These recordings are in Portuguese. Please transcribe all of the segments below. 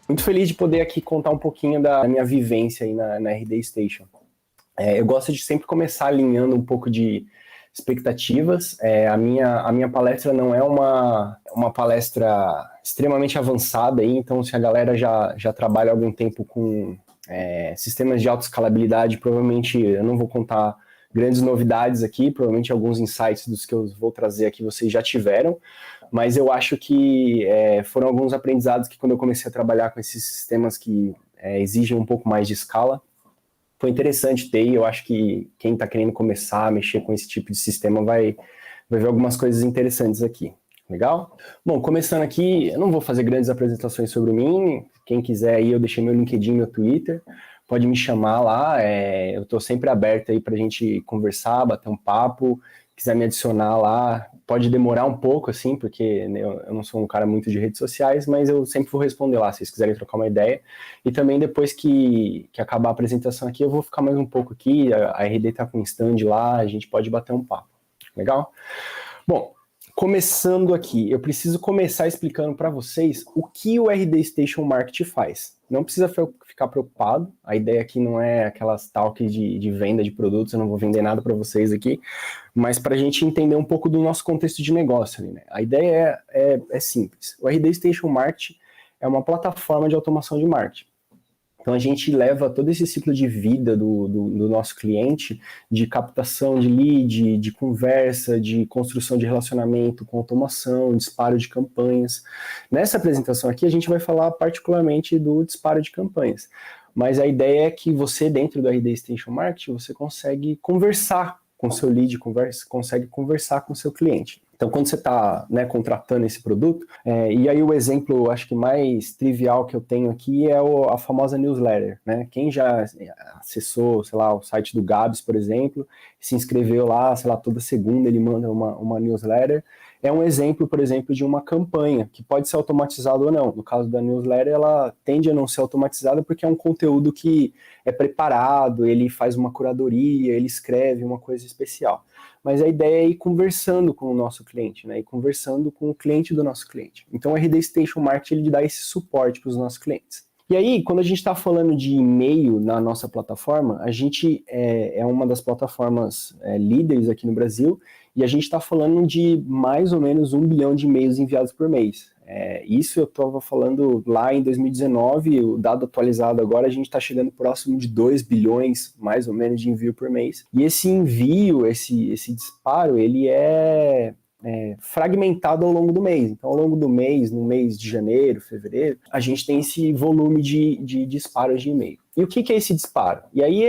Muito feliz de poder aqui contar um pouquinho da minha vivência aí na RD Station. Eu gosto de sempre começar alinhando um pouco de expectativas. A minha palestra não é uma palestra extremamente avançada, aí, então se a galera já trabalha há algum tempo com sistemas de autoescalabilidade, provavelmente eu não vou contar grandes novidades aqui, provavelmente alguns insights dos que eu vou trazer aqui vocês já tiveram, mas eu acho que foram alguns aprendizados que quando eu comecei a trabalhar com esses sistemas que exigem um pouco mais de escala, foi interessante ter, e eu acho que quem está querendo começar a mexer com esse tipo de sistema vai ver algumas coisas interessantes aqui. Legal? Bom, começando aqui, eu não vou fazer grandes apresentações sobre mim, quem quiser aí eu deixei meu LinkedIn, meu Twitter, pode me chamar lá, eu estou sempre aberto aí para a gente conversar, bater um papo, quiser me adicionar lá, pode demorar um pouco assim, porque eu não sou um cara muito de redes sociais, mas eu sempre vou responder lá, se vocês quiserem trocar uma ideia, e também depois que acabar a apresentação aqui, eu vou ficar mais um pouco aqui, a RD está com um stand lá, a gente pode bater um papo, legal? Bom, começando aqui, eu preciso começar explicando para vocês o que o RD Station Market faz. Não precisa ficar preocupado, a ideia aqui não é aquelas talks de venda de produtos, eu não vou vender nada para vocês aqui, mas para a gente entender um pouco do nosso contexto de negócio. Né? A ideia é simples. O RD Station Market é uma plataforma de automação de marketing. Então a gente leva todo esse ciclo de vida do nosso cliente, de captação de lead, de conversa, de construção de relacionamento com automação, disparo de campanhas. Nessa apresentação aqui a gente vai falar particularmente do disparo de campanhas. Mas a ideia é que você, dentro do RD Station Marketing, você consegue conversar com o seu lead, consegue conversar com o seu cliente. Então, quando você está contratando esse produto, e aí o exemplo, acho que mais trivial que eu tenho aqui é a famosa newsletter. Né? Quem já acessou, sei lá, o site do Gabs, por exemplo, se inscreveu lá, sei lá, toda segunda ele manda uma newsletter, é um exemplo, por exemplo, de uma campanha que pode ser automatizada ou não. No caso da newsletter, ela tende a não ser automatizada porque é um conteúdo que é preparado, ele faz uma curadoria, ele escreve uma coisa especial. Mas a ideia é ir conversando com o nosso cliente, né? E conversando com o cliente do nosso cliente. Então, o RD Station Marketing ele dá esse suporte para os nossos clientes. E aí, quando a gente está falando de e-mail na nossa plataforma, a gente é uma das plataformas líderes aqui no Brasil, e a gente está falando de mais ou menos 1 bilhão de e-mails enviados por mês. Isso eu estava falando lá em 2019, o dado atualizado agora, a gente está chegando próximo de 2 bilhões, mais ou menos, de envio por mês. E esse envio, esse disparo, ele é fragmentado ao longo do mês. Então, ao longo do mês, no mês de janeiro, fevereiro, a gente tem esse volume de disparos de e-mail. E o que é esse disparo? E aí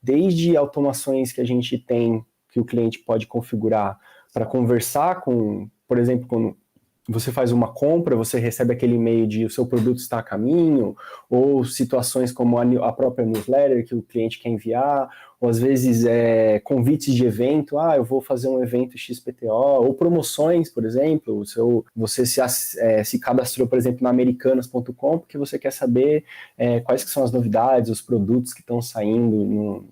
desde automações que a gente tem, que o cliente pode configurar para conversar com, por exemplo, quando você faz uma compra, você recebe aquele e-mail de o seu produto está a caminho, ou situações como a própria newsletter que o cliente quer enviar, ou às vezes convites de evento, eu vou fazer um evento XPTO, ou promoções, por exemplo, você se cadastrou, por exemplo, na americanas.com, porque você quer saber quais que são as novidades, os produtos que estão saindo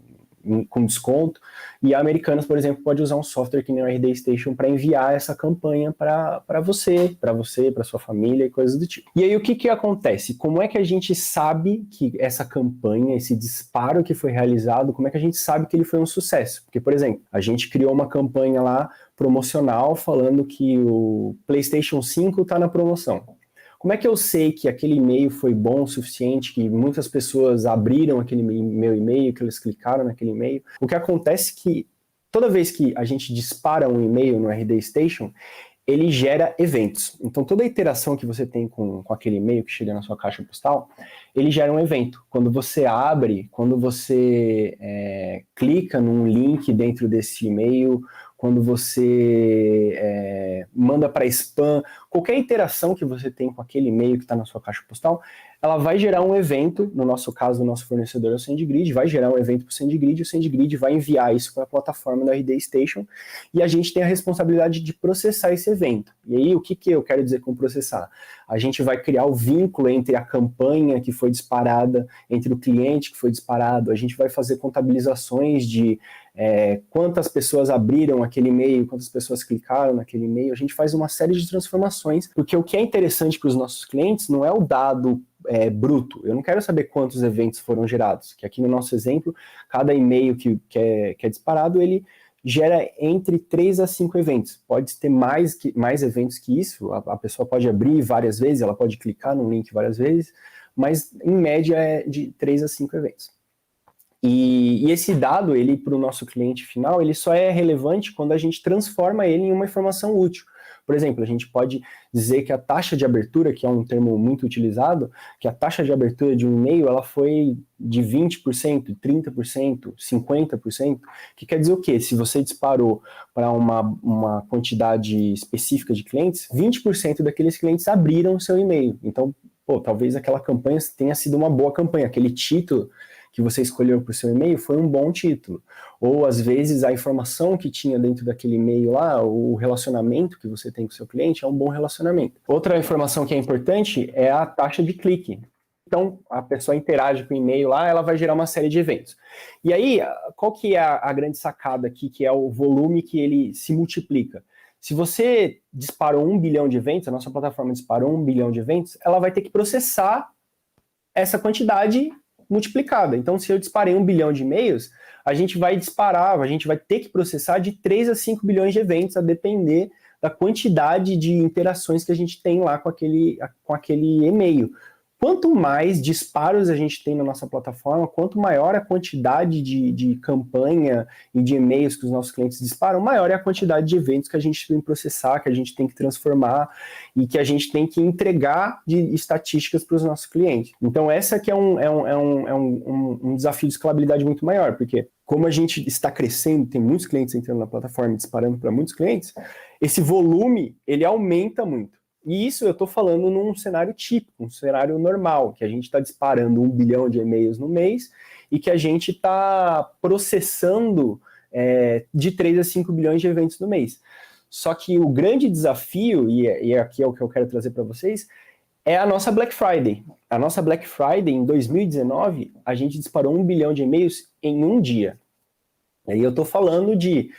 com desconto, e a Americanas, por exemplo, pode usar um software que nem o RD Station para enviar essa campanha para você, para sua família e coisas do tipo. E aí o que acontece? Como é que a gente sabe que essa campanha, esse disparo que foi realizado, como é que a gente sabe que ele foi um sucesso? Porque, por exemplo, a gente criou uma campanha lá promocional falando que o PlayStation 5 está na promoção. Como é que eu sei que aquele e-mail foi bom o suficiente, que muitas pessoas abriram aquele meu e-mail, que eles clicaram naquele e-mail? O que acontece é que toda vez que a gente dispara um e-mail no RD Station, ele gera eventos. Então, toda a iteração que você tem com aquele e-mail que chega na sua caixa postal, ele gera um evento. Quando você abre, quando você clica num link dentro desse e-mail, quando você manda para spam, qualquer interação que você tem com aquele e-mail que está na sua caixa postal, ela vai gerar um evento, no nosso caso, o nosso fornecedor é o SendGrid, vai gerar um evento para o SendGrid, e o SendGrid vai enviar isso para a plataforma da RD Station, e a gente tem a responsabilidade de processar esse evento. E aí, o que eu quero dizer com processar? A gente vai criar o vínculo entre a campanha que foi disparada, entre o cliente que foi disparado, a gente vai fazer contabilizações de quantas pessoas abriram aquele e-mail, quantas pessoas clicaram naquele e-mail, a gente faz uma série de transformações, porque o que é interessante para os nossos clientes não é o dado bruto. Eu não quero saber quantos eventos foram gerados, que aqui no nosso exemplo, cada e-mail que é disparado, ele gera entre 3 a 5 eventos. Pode ter mais eventos que isso, a pessoa pode abrir várias vezes, ela pode clicar no link várias vezes, mas em média é de 3 a 5 eventos. E esse dado, ele para o nosso cliente final, ele só é relevante quando a gente transforma ele em uma informação útil. Por exemplo, a gente pode dizer que a taxa de abertura, que é um termo muito utilizado, que a taxa de abertura de um e-mail ela foi de 20%, 30%, 50%, que quer dizer o quê? Se você disparou para uma quantidade específica de clientes, 20% daqueles clientes abriram o seu e-mail. Então, talvez aquela campanha tenha sido uma boa campanha, aquele título que você escolheu para o seu e-mail foi um bom título. Ou, às vezes, a informação que tinha dentro daquele e-mail lá, o relacionamento que você tem com o seu cliente é um bom relacionamento. Outra informação que é importante é a taxa de clique. Então, a pessoa interage com o e-mail lá, ela vai gerar uma série de eventos. E aí, qual que é a grande sacada aqui, que é o volume que ele se multiplica? Se você disparou 1 bilhão de eventos, a nossa plataforma disparou 1 bilhão de eventos, ela vai ter que processar essa quantidade multiplicada. Então, se eu disparei 1 bilhão de e-mails, a gente vai ter que processar de 3 a 5 bilhões de eventos, a depender da quantidade de interações que a gente tem lá com aquele e-mail. Quanto mais disparos a gente tem na nossa plataforma, quanto maior a quantidade de campanha e de e-mails que os nossos clientes disparam, maior é a quantidade de eventos que a gente tem que processar, que a gente tem que transformar e que a gente tem que entregar de estatísticas para os nossos clientes. Então, essa que é um desafio de escalabilidade muito maior, porque como a gente está crescendo, tem muitos clientes entrando na plataforma e disparando para muitos clientes, esse volume, ele aumenta muito. E isso eu estou falando num cenário típico, um cenário normal, que a gente está disparando 1 bilhão de e-mails no mês e que a gente está processando de 3 a 5 bilhões de eventos no mês. Só que o grande desafio, e aqui é o que eu quero trazer para vocês, é a nossa Black Friday. A nossa Black Friday, em 2019, a gente disparou 1 bilhão de e-mails em um dia. Aí eu estou falando de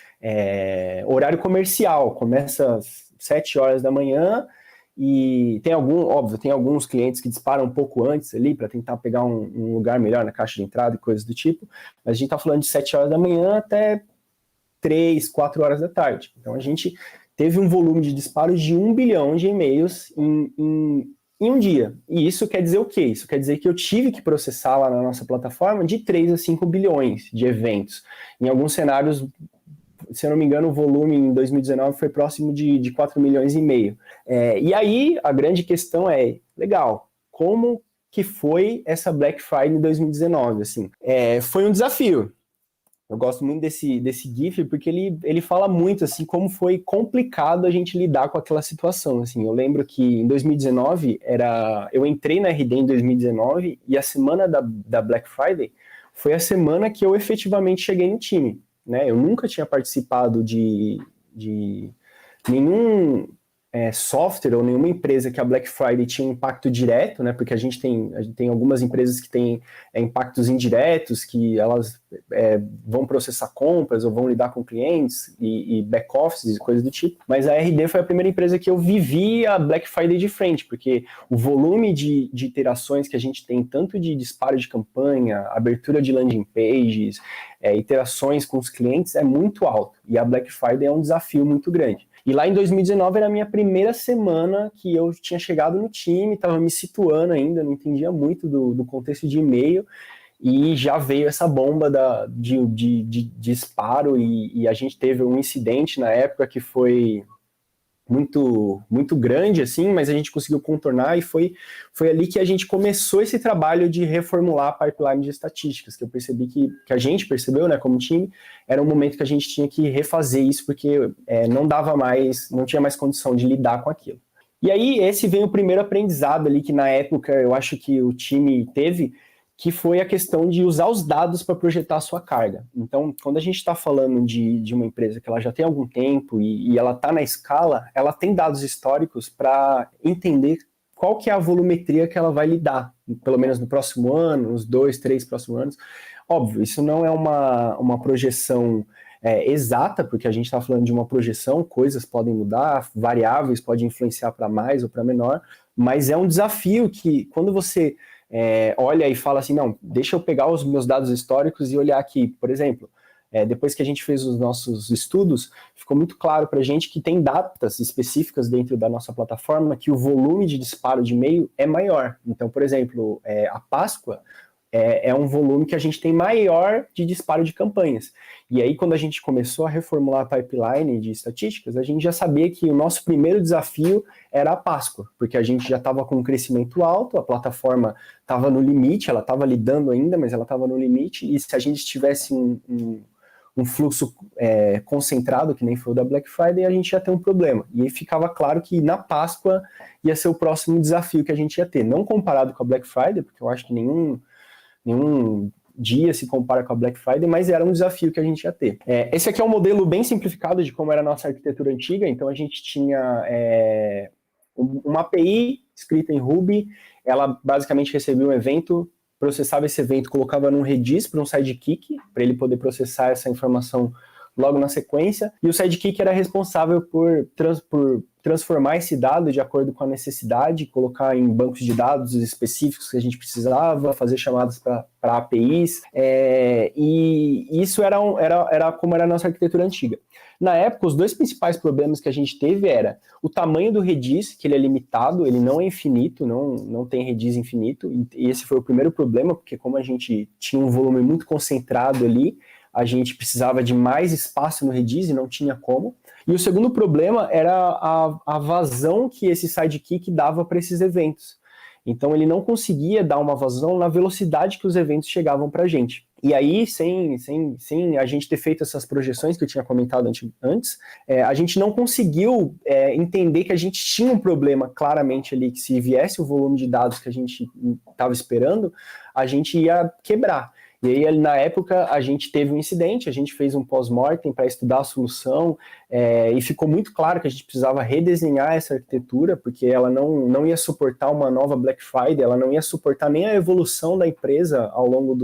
horário comercial, começa às 7 horas da manhã, e tem alguns clientes que disparam um pouco antes ali para tentar pegar um lugar melhor na caixa de entrada e coisas do tipo, mas a gente está falando de 7 horas da manhã até 3, 4 horas da tarde. Então a gente teve um volume de disparos de 1 bilhão de e-mails em um dia. E isso quer dizer o quê? Isso quer dizer que eu tive que processar lá na nossa plataforma de 3 a 5 bilhões de eventos. Em alguns cenários, se eu não me engano, o volume em 2019 foi próximo de 4 milhões e meio. E aí, a grande questão é, legal, como que foi essa Black Friday em 2019? Assim, foi um desafio. Eu gosto muito desse GIF, porque ele fala muito, assim, como foi complicado a gente lidar com aquela situação, assim. Eu lembro que em 2019, eu entrei na RD em 2019, e a semana da Black Friday foi a semana que eu efetivamente cheguei no time. Né? Eu nunca tinha participado de nenhum software ou nenhuma empresa que a Black Friday tinha um impacto direto, né? Porque a gente tem algumas empresas que têm impactos indiretos, que elas vão processar compras ou vão lidar com clientes e back-offices e coisas do tipo. Mas a RD foi a primeira empresa que eu vivi a Black Friday de frente, porque o volume de iterações que a gente tem, tanto de disparo de campanha, abertura de landing pages, iterações com os clientes, é muito alto. E a Black Friday é um desafio muito grande. E lá em 2019 era a minha primeira semana que eu tinha chegado no time, estava me situando ainda, não entendia muito do contexto de e-mail, e já veio essa bomba de disparo, e a gente teve um incidente na época que foi muito, muito grande, assim, mas a gente conseguiu contornar, e foi ali que a gente começou esse trabalho de reformular a pipeline de estatísticas, que eu percebi que a gente percebeu, né, como time, era um momento que a gente tinha que refazer isso, porque não tinha mais condição de lidar com aquilo. E aí, esse vem o primeiro aprendizado ali, que na época eu acho que o time teve, que foi a questão de usar os dados para projetar a sua carga. Então, quando a gente está falando de uma empresa que ela já tem algum tempo e ela está na escala, ela tem dados históricos para entender qual que é a volumetria que ela vai lidar, pelo menos no próximo ano, nos 2, 3 próximos anos. Óbvio, isso não é uma projeção exata, porque a gente está falando de uma projeção, coisas podem mudar, variáveis podem influenciar para mais ou para menor, mas é um desafio que quando você olha e fala assim, não, deixa eu pegar os meus dados históricos e olhar aqui, por exemplo, depois que a gente fez os nossos estudos, ficou muito claro para a gente que tem datas específicas dentro da nossa plataforma que o volume de disparo de e-mail é maior. Então, por exemplo, a Páscoa é um volume que a gente tem maior de disparo de campanhas. E aí, quando a gente começou a reformular a pipeline de estatísticas, a gente já sabia que o nosso primeiro desafio era a Páscoa, porque a gente já estava com um crescimento alto, a plataforma estava no limite, ela estava lidando ainda, mas ela estava no limite, e se a gente tivesse um fluxo concentrado, que nem foi o da Black Friday, a gente ia ter um problema. E aí ficava claro que na Páscoa ia ser o próximo desafio que a gente ia ter. Não comparado com a Black Friday, porque eu acho que nenhum dia se compara com a Black Friday, mas era um desafio que a gente ia ter. Esse aqui é um modelo bem simplificado de como era a nossa arquitetura antiga. Então a gente tinha uma API escrita em Ruby, ela basicamente recebia um evento, processava esse evento, colocava num Redis para um sidekick, para ele poder processar essa informação logo na sequência, e o sidekick era responsável por transformar esse dado de acordo com a necessidade, colocar em bancos de dados específicos que a gente precisava, fazer chamadas para APIs, e isso era como era a nossa arquitetura antiga. Na época, os dois principais problemas que a gente teve era o tamanho do Redis, que ele é limitado, ele não é infinito, não tem Redis infinito, e esse foi o primeiro problema, porque como a gente tinha um volume muito concentrado ali, a gente precisava de mais espaço no Redis e não tinha como. E o segundo problema era a vazão que esse sidekick dava para esses eventos. Então ele não conseguia dar uma vazão na velocidade que os eventos chegavam para a gente. E aí, sem a gente ter feito essas projeções que eu tinha comentado antes, a gente não conseguiu entender que a gente tinha um problema claramente ali, que se viesse o volume de dados que a gente estava esperando, a gente ia quebrar. E aí, na época, a gente teve um incidente, a gente fez um pós-mortem para estudar a solução, e ficou muito claro que a gente precisava redesenhar essa arquitetura, porque ela não ia suportar uma nova Black Friday, ela não ia suportar nem a evolução da empresa ao longo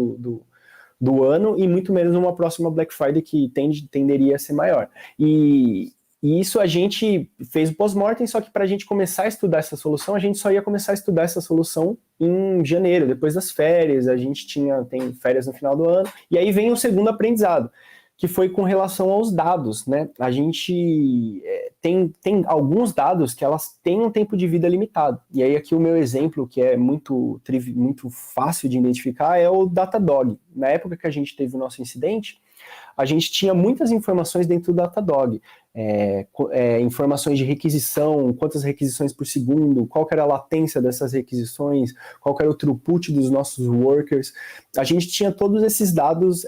do ano, e muito menos uma próxima Black Friday que tenderia a ser maior. E isso a gente fez o pós-mortem, só que para a gente começar a estudar essa solução, a gente só ia começar a estudar essa solução em janeiro, depois das férias, a gente tem férias no final do ano, e aí vem o segundo aprendizado, que foi com relação aos dados, né? A gente tem alguns dados que elas têm um tempo de vida limitado, e aí aqui o meu exemplo, que é muito fácil de identificar, é o Datadog. Na época que a gente teve o nosso incidente, a gente tinha muitas informações dentro do Datadog, informações de requisição, quantas requisições por segundo, qual que era a latência dessas requisições, qual que era o throughput dos nossos workers. A gente tinha todos esses dados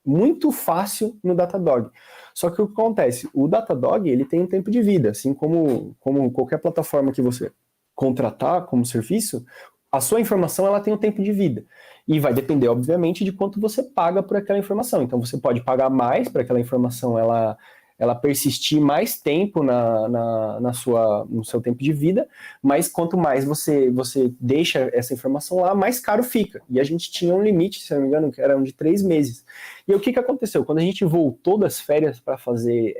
muito fácil no Datadog. Só que o que acontece? O Datadog ele tem um tempo de vida, assim como qualquer plataforma que você contratar como serviço, a sua informação ela tem um tempo de vida. E vai depender, obviamente, de quanto você paga por aquela informação. Então, você pode pagar mais para aquela informação ela persistir mais tempo no seu tempo de vida, mas quanto mais você deixa essa informação lá, mais caro fica. E a gente tinha um limite, se não me engano, que era de 3 meses. E o que aconteceu? Quando a gente voltou das férias para fazer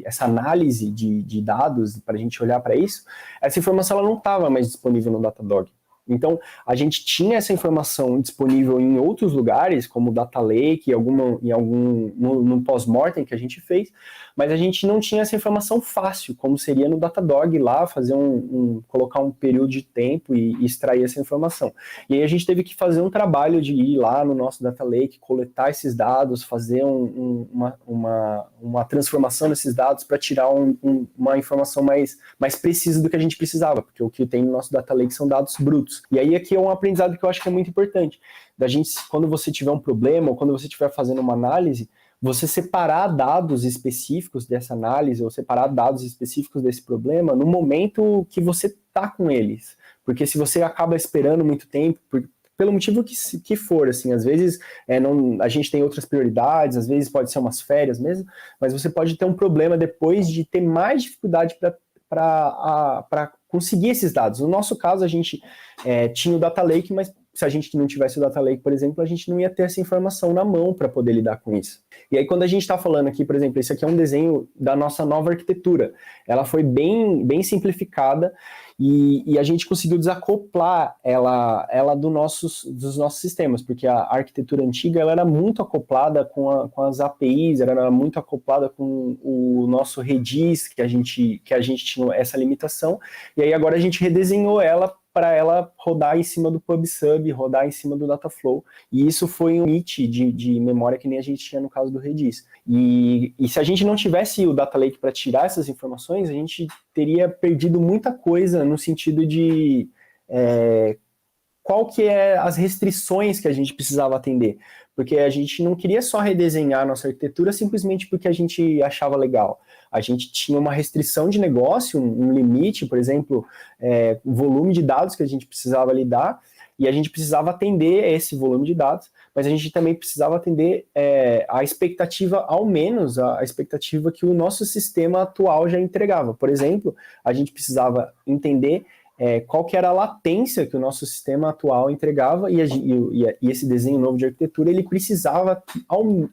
essa análise de dados, para a gente olhar para isso, essa informação ela não estava mais disponível no Datadog. Então, a gente tinha essa informação disponível em outros lugares, como o Data Lake, no pós-mortem que a gente fez, mas a gente não tinha essa informação fácil, como seria no Datadog lá, colocar um período de tempo e extrair essa informação. E aí a gente teve que fazer um trabalho de ir lá no nosso Data Lake, coletar esses dados, fazer uma transformação desses dados para tirar uma informação mais precisa do que a gente precisava, porque o que tem no nosso Data Lake são dados brutos. E aí aqui é um aprendizado que eu acho que é muito importante, da gente, quando você tiver um problema, ou quando você estiver fazendo uma análise, você separar dados específicos dessa análise, ou separar dados específicos desse problema no momento que você está com eles. Porque se você acaba esperando muito tempo, pelo motivo que for, assim, às vezes a gente tem outras prioridades, às vezes pode ser umas férias mesmo, mas você pode ter um problema depois de ter mais dificuldade para conseguir esses dados. No nosso caso, a gente tinha o Data Lake, mas se a gente não tivesse o Data Lake, por exemplo, a gente não ia ter essa informação na mão para poder lidar com isso. E aí, quando a gente está falando aqui, por exemplo, esse aqui é um desenho da nossa nova arquitetura. Ela foi bem simplificada e a gente conseguiu desacoplar ela dos nossos sistemas, porque a arquitetura antiga ela era muito acoplada com as APIs, ela era muito acoplada com o nosso Redis, que a gente tinha essa limitação, e aí agora a gente redesenhou ela para ela rodar em cima do PubSub, rodar em cima do Dataflow, e isso foi um limite de memória que nem a gente tinha no caso do Redis. E se a gente não tivesse o Data Lake para tirar essas informações, a gente teria perdido muita coisa no sentido de qual que é as restrições que a gente precisava atender, porque a gente não queria só redesenhar a nossa arquitetura simplesmente porque a gente achava legal. A gente tinha uma restrição de negócio, um limite, por exemplo, o volume de dados que a gente precisava lidar, e a gente precisava atender esse volume de dados, mas a gente também precisava atender a expectativa, ao menos a expectativa que o nosso sistema atual já entregava. Por exemplo, a gente precisava entender qual que era a latência que o nosso sistema atual entregava, e esse desenho novo de arquitetura, ele precisava,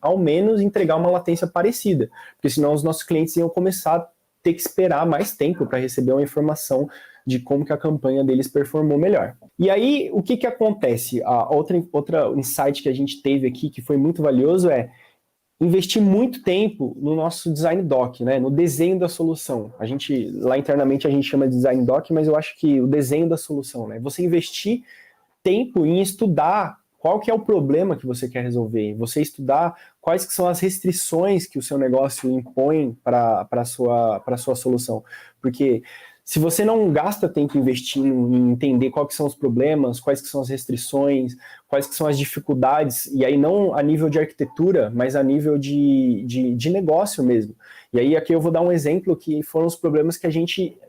ao menos, entregar uma latência parecida, porque senão os nossos clientes iam começar a ter que esperar mais tempo para receber uma informação de como que a campanha deles performou melhor. E aí, o que acontece? Outra insight que a gente teve aqui, que foi muito valioso, investir muito tempo no nosso design doc, né, no desenho da solução. Lá internamente a gente chama de design doc, mas eu acho que o desenho da solução, né, você investir tempo em estudar qual que é o problema que você quer resolver, você estudar quais que são as restrições que o seu negócio impõe para a sua solução, porque se você não gasta tempo investindo em entender quais que são os problemas, quais que são as restrições, quais que são as dificuldades, e aí não a nível de arquitetura, mas a nível de negócio mesmo. E aí aqui eu vou dar um exemplo que foram os problemas que a gente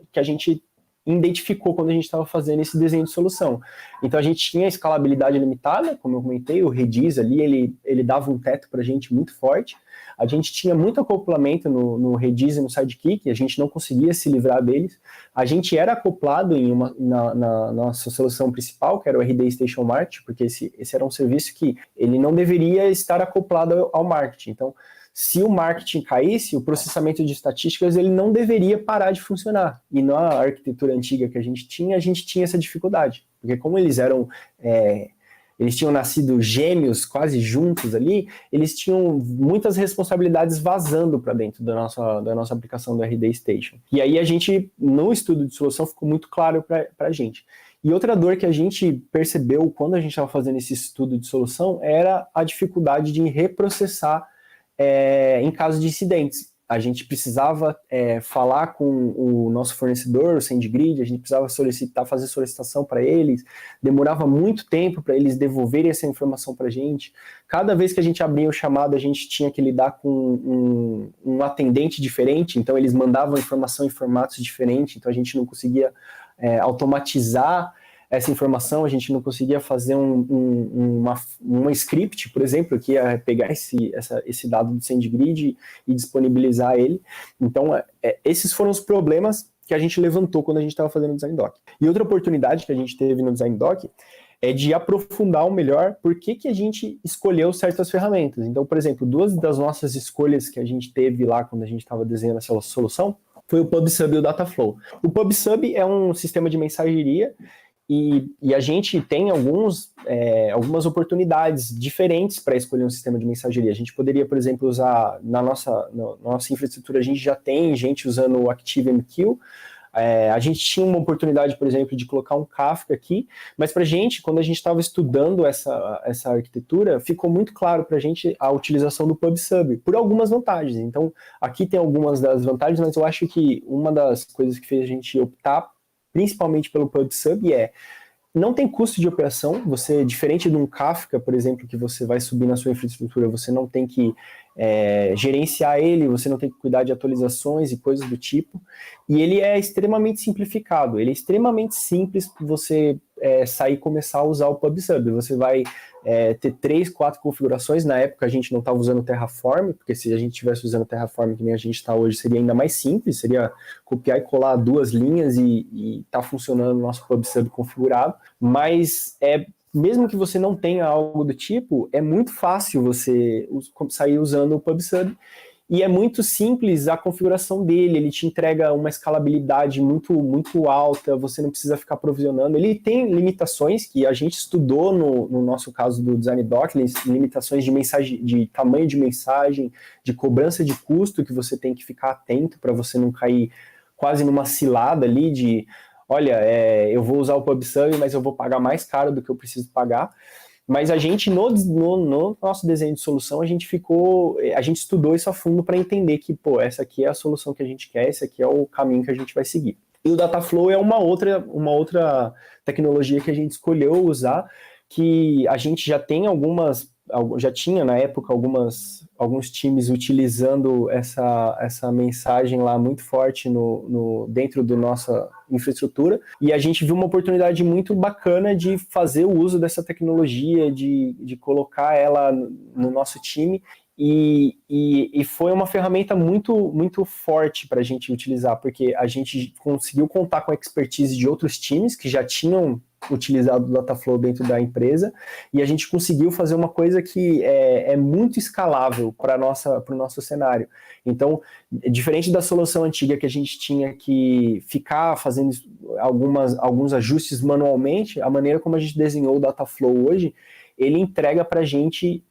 identificou quando a gente estava fazendo esse desenho de solução. Então a gente tinha escalabilidade limitada, como eu comentei, o Redis ali, ele dava um teto para a gente muito forte. A gente tinha muito acoplamento no Redis e no Sidekick, a gente não conseguia se livrar deles. A gente era acoplado na nossa solução principal, que era o RD Station Market, porque esse era um serviço que ele não deveria estar acoplado ao marketing. Então, se o marketing caísse, o processamento de estatísticas ele não deveria parar de funcionar. E na arquitetura antiga que a gente tinha essa dificuldade. Porque como eles tinham nascido gêmeos quase juntos ali, eles tinham muitas responsabilidades vazando para dentro da nossa aplicação do RD Station. E aí a gente, no estudo de solução, ficou muito claro para a gente. E outra dor que a gente percebeu quando a gente estava fazendo esse estudo de solução era a dificuldade de reprocessar em caso de incidentes. A gente precisava falar com o nosso fornecedor, o SendGrid, a gente precisava fazer solicitação para eles, demorava muito tempo para eles devolverem essa informação para a gente. Cada vez que a gente abria o chamado, a gente tinha que lidar com um atendente diferente, então eles mandavam informação em formatos diferentes, então a gente não conseguia automatizar essa informação, a gente não conseguia fazer uma script, por exemplo, que ia pegar esse dado do SendGrid e disponibilizar ele. Então, esses foram os problemas que a gente levantou quando a gente estava fazendo o Design Doc. E outra oportunidade que a gente teve no Design Doc é de aprofundar melhor por que a gente escolheu certas ferramentas. Então, por exemplo, duas das nossas escolhas que a gente teve lá quando a gente estava desenhando essa solução foi o PubSub e o Dataflow. O PubSub é um sistema de mensageria e a gente tem algumas oportunidades diferentes para escolher um sistema de mensageria. A gente poderia, por exemplo, usar na nossa infraestrutura, a gente já tem gente usando o ActiveMQ. A gente tinha uma oportunidade, por exemplo, de colocar um Kafka aqui, mas para a gente, quando a gente estava estudando essa arquitetura, ficou muito claro para a gente a utilização do PubSub, por algumas vantagens. Então, aqui tem algumas das vantagens, mas eu acho que uma das coisas que fez a gente optar principalmente pelo PubSub não tem custo de operação. Você, diferente de um Kafka, por exemplo, que você vai subir na sua infraestrutura, você não tem que gerenciar ele, você não tem que cuidar de atualizações e coisas do tipo, e ele é extremamente simplificado, ele é extremamente simples para você sair e começar a usar o PubSub. Você vai ter 3, 4 configurações. Na época a gente não estava usando Terraform, porque se a gente estivesse usando Terraform que nem a gente está hoje, seria ainda mais simples, seria copiar e colar 2 linhas e tá funcionando o nosso PubSub configurado, mas mesmo que você não tenha algo do tipo, é muito fácil você sair usando o PubSub, e é muito simples a configuração dele, ele te entrega uma escalabilidade muito, muito alta, você não precisa ficar provisionando. Ele tem limitações que a gente estudou no nosso caso do Design Doc, limitações de mensagem, de tamanho de mensagem, de cobrança de custo, que você tem que ficar atento para você não cair quase numa cilada ali de, olha, eu vou usar o PubSub, mas eu vou pagar mais caro do que eu preciso pagar. Mas a gente, no nosso desenho de solução, a gente estudou isso a fundo para entender que, pô, essa aqui é a solução que a gente quer, esse aqui é o caminho que a gente vai seguir. E o Dataflow é uma outra tecnologia que a gente escolheu usar, que a gente já tem já tinha na época alguns times utilizando essa mensagem lá muito forte dentro da nossa infraestrutura, e a gente viu uma oportunidade muito bacana de fazer o uso dessa tecnologia, de colocar ela no nosso time, e foi uma ferramenta muito, muito forte para a gente utilizar, porque a gente conseguiu contar com a expertise de outros times que já tinham utilizado o Dataflow dentro da empresa, e a gente conseguiu fazer uma coisa que é muito escalável para o nosso cenário. Então, diferente da solução antiga que a gente tinha que ficar fazendo alguns ajustes manualmente, a maneira como a gente desenhou o Dataflow hoje, ele entrega para a gente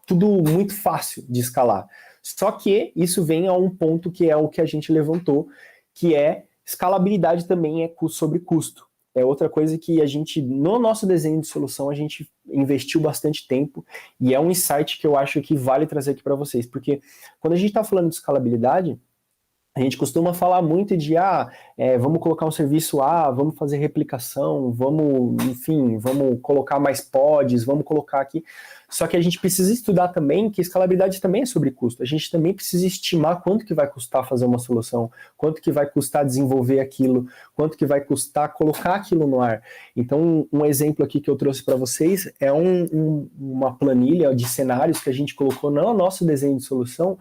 tudo muito fácil de escalar. Só que isso vem a um ponto que é o que a gente levantou, que é escalabilidade também é sobre custo. É outra coisa que a gente, no nosso desenho de solução, a gente investiu bastante tempo, e é um insight que eu acho que vale trazer aqui para vocês, porque quando a gente está falando de escalabilidade, a gente costuma falar muito de, vamos colocar um serviço vamos fazer replicação, vamos colocar mais pods, vamos colocar aqui. Só que a gente precisa estudar também que escalabilidade também é sobre custo. A gente também precisa estimar quanto que vai custar fazer uma solução, quanto que vai custar desenvolver aquilo, quanto que vai custar colocar aquilo no ar. Então, um exemplo aqui que eu trouxe para vocês é uma planilha de cenários que a gente colocou no nosso desenho de solução,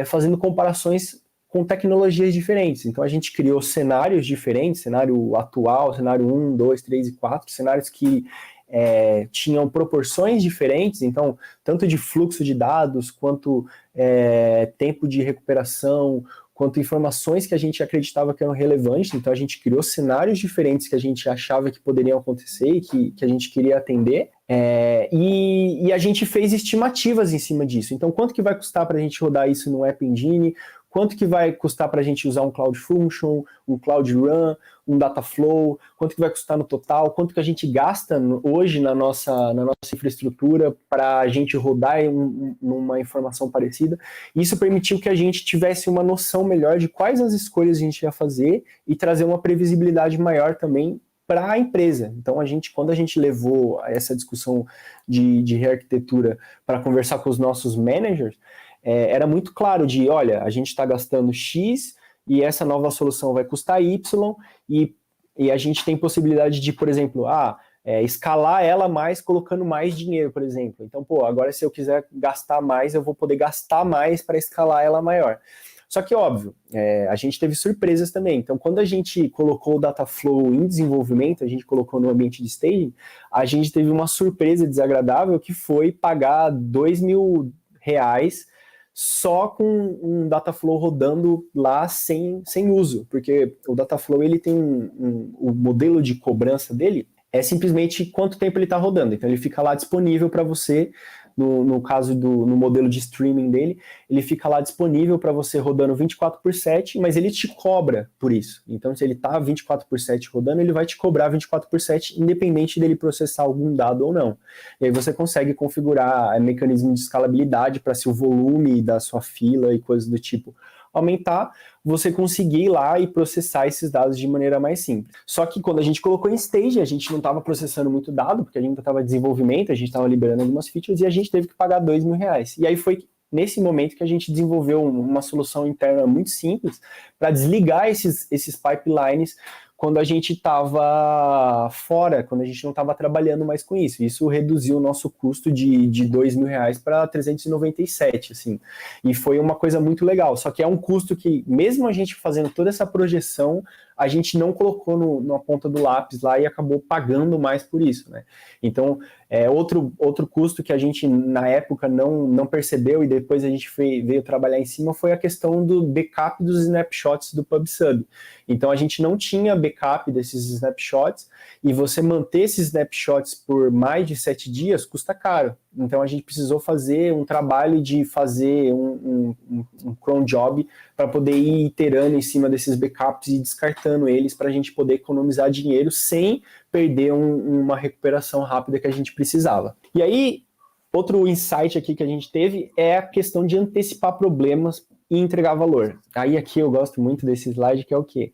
fazendo comparações com tecnologias diferentes. Então a gente criou cenários diferentes, cenário atual, cenário 1, 2, 3 e 4, cenários que tinham proporções diferentes, então tanto de fluxo de dados, quanto tempo de recuperação, quanto informações que a gente acreditava que eram relevantes. Então a gente criou cenários diferentes que a gente achava que poderiam acontecer e que a gente queria atender, e a gente fez estimativas em cima disso. Então quanto que vai custar para a gente rodar isso no App Engine, quanto que vai custar para a gente usar um Cloud Function, um Cloud Run, um Dataflow, quanto que vai custar no total, quanto que a gente gasta hoje na nossa infraestrutura para a gente rodar numa informação parecida. Isso permitiu que a gente tivesse uma noção melhor de quais as escolhas a gente ia fazer e trazer uma previsibilidade maior também para a empresa. Então, quando a gente levou essa discussão de rearquitetura para conversar com os nossos managers, era muito claro de, olha, a gente está gastando X e essa nova solução vai custar Y, e a gente tem possibilidade de, por exemplo, escalar ela mais colocando mais dinheiro, por exemplo. Então, agora se eu quiser gastar mais, eu vou poder gastar mais para escalar ela maior. Só que, óbvio, a gente teve surpresas também. Então, quando a gente colocou o Dataflow em desenvolvimento, a gente colocou no ambiente de staging, a gente teve uma surpresa desagradável, que foi pagar R$2.000 só com um Dataflow rodando lá sem uso, porque o Dataflow ele tem o modelo de cobrança dele é simplesmente quanto tempo ele está rodando. Então ele fica lá disponível para você, no caso no modelo de streaming dele, ele fica lá disponível para você rodando 24/7, mas ele te cobra por isso. Então se ele está 24/7 rodando, ele vai te cobrar 24/7, independente dele processar algum dado ou não. E aí você consegue configurar mecanismo de escalabilidade para se o volume da sua fila e coisas do tipo aumentar, você conseguir ir lá e processar esses dados de maneira mais simples. Só que quando a gente colocou em stage, a gente não estava processando muito dado, porque a gente estava em desenvolvimento, a gente estava liberando algumas features, e a gente teve que pagar R$2.000. E aí foi nesse momento que a gente desenvolveu uma solução interna muito simples para desligar esses pipelines quando a gente estava fora, quando a gente não estava trabalhando mais com isso. Isso reduziu o nosso custo de R$2.000 para 397, assim. E foi uma coisa muito legal. Só que é um custo que, mesmo a gente fazendo toda essa projeção, a gente não colocou na ponta do lápis lá e acabou pagando mais por isso, né? Então, outro custo que a gente, na época, não percebeu e depois a gente veio trabalhar em cima foi a questão do backup dos snapshots do PubSub. Então, a gente não tinha backup desses snapshots e você manter esses snapshots por mais de 7 dias custa caro. Então, a gente precisou fazer um trabalho de fazer um cron job para poder ir iterando em cima desses backups e descartando eles para a gente poder economizar dinheiro sem perder uma recuperação rápida que a gente precisava. E aí, outro insight aqui que a gente teve é a questão de antecipar problemas e entregar valor. Aí aqui eu gosto muito desse slide, que é o quê?